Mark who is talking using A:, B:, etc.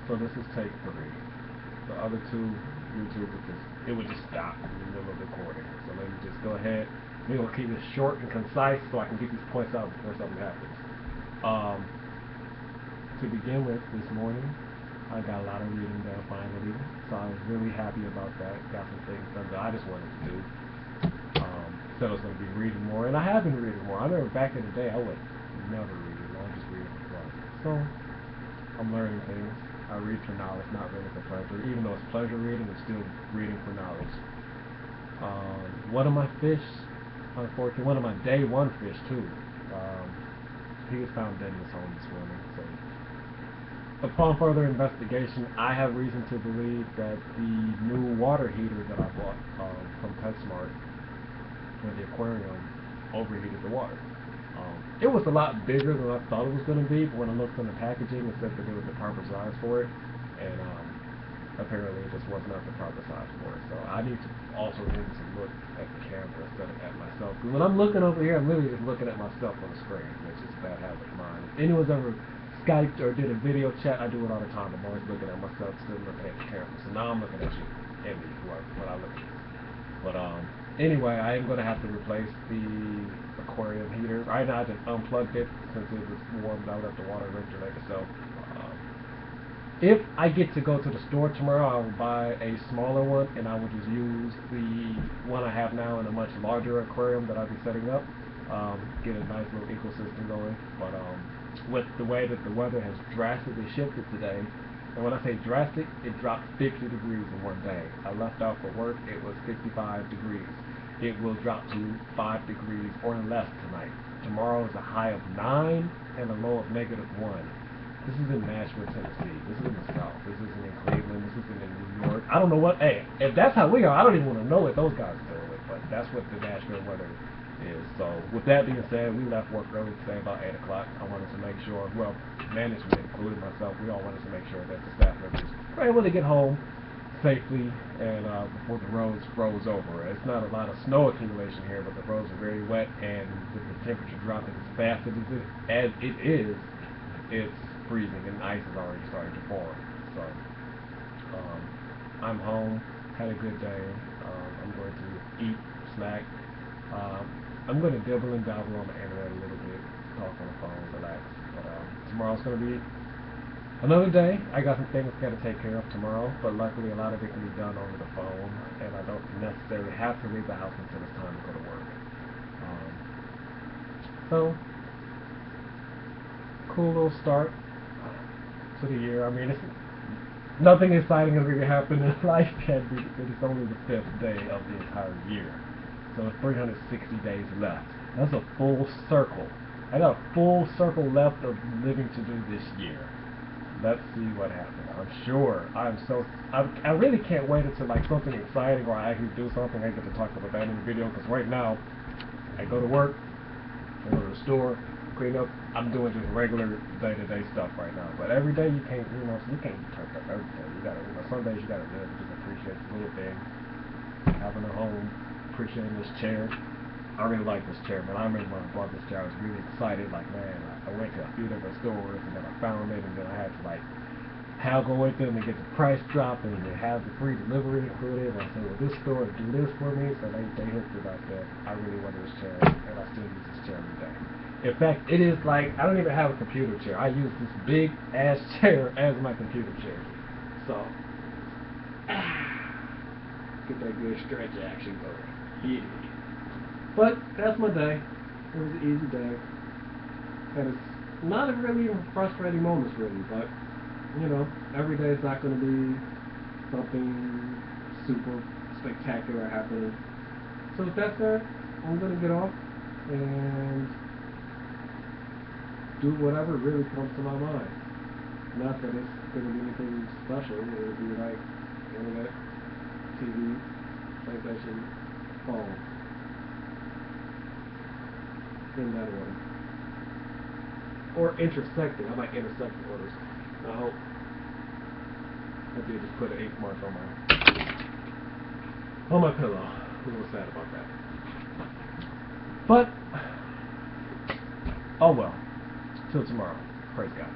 A: So this is take 3. The other 2 YouTube would just stop in the middle of recording. So let me just go ahead. We're gonna keep it short and concise so I can get these points out before something happens. To begin with, this morning I got a lot of reading done finally, so I was really happy about that. Got some things done that I just wanted to do. Said I was going to be reading more, and I have been reading more. I remember back in the day I would never read. I would just read for fun. So I'm learning things. I read for knowledge, not really for pleasure. Even though it's pleasure reading, it's still reading for knowledge. One of my fish, unfortunately, one of my day 1 fish too, he was found dead in his home this morning. So upon further investigation, I have reason to believe that the new water heater that I bought from PetSmart for the aquarium overheated the water. It was a lot bigger than I thought it was going to be, but when I looked on the packaging, it said that it was the proper size for it, and apparently it just was not the proper size for it. So I need to also look at the camera instead of at myself. Because when I'm looking over here, I'm really just looking at myself on the screen, which is a bad habit of mine. If anyone's ever Skyped or did a video chat, I do it all the time. I'm always looking at myself, still looking at the camera. So now I'm looking at you and me when I look at this. But anyway, I am going to have to replace the aquarium heater. Right now I just unplugged it since it was warm. I left the water regulator. So if I get to go to the store tomorrow, I will buy a smaller one, and I will just use the one I have now in a much larger aquarium that I'll be setting up. Get a nice little ecosystem going. But with the way that the weather has drastically shifted today, and when I say drastic, it dropped 50 degrees in one day. I left out for work, it was 55 degrees. It will drop to 5 degrees or less tonight. Tomorrow is a high of 9 and a low of -1. This is in Nashville, Tennessee. This is in the South. This isn't in Cleveland. This isn't in New York. I don't know what, hey, if that's how we are, I don't even want to know what those guys are doing with, but that's what the Nashville weather is. So with that being said, we left work early today, about 8 o'clock. I wanted to make sure, well, management, including myself, we all wanted to make sure that the staff members were able to get home safely and before the roads froze over. It's not a lot of snow accumulation here, but the roads are very wet, and with the temperature dropping as fast as it is, it's freezing and ice is already starting to form. So I'm home, had a good day. I'm going to eat, snack. I'm going to dibble and dabble on the internet a little bit, talk on the phone, relax. But tomorrow's going to be another day. I got some things I got to take care of tomorrow, but luckily a lot of it can be done over the phone, and I don't necessarily have to leave the house until it's time to go to work. So, cool little start to the year. I mean, it's nothing exciting is going to happen in life yet. It is only the 5th day of the entire year. So it's 360 days left. That's a full circle. I got a full circle left of living to do this year. Let's see what happens. I'm sure. I really can't wait until like something exciting or I actually do something. I get to talk about that in the video, because right now I go to work, I go to the store, clean up. I'm doing just regular day-to-day stuff right now. But every day you can't, you can't turn up everything. You gotta, some days you gotta live and just appreciate the little things. Having a home, appreciating this chair. I really like this chair, man. I remember when I bought this chair, I was really excited. Like, man, I went to a few different stores, and then I found it, and then I had to, like, haggle with them and get the price drop, and they have the free delivery included. And I said, well, this store do this for me, so they hooked it like that. I really wanted this chair, and I still use this chair every day. In fact, it is like, I don't even have a computer chair. I use this big-ass chair as my computer chair. So, get that good stretch action going. Yeah. But that's my day. It was an easy day. And it's not really frustrating moments, really, but every day is not going to be something super spectacular happening. So with that said, I'm going to get off and do whatever really comes to my mind. Not that it's going to be anything special. It'll be like internet, TV, PlayStation, phone. In that order. Or intersecting. I might intersect the orders. I hope I did just put an ink mark on my pillow. I'm a little sad about that. But oh well. Till tomorrow. Praise God.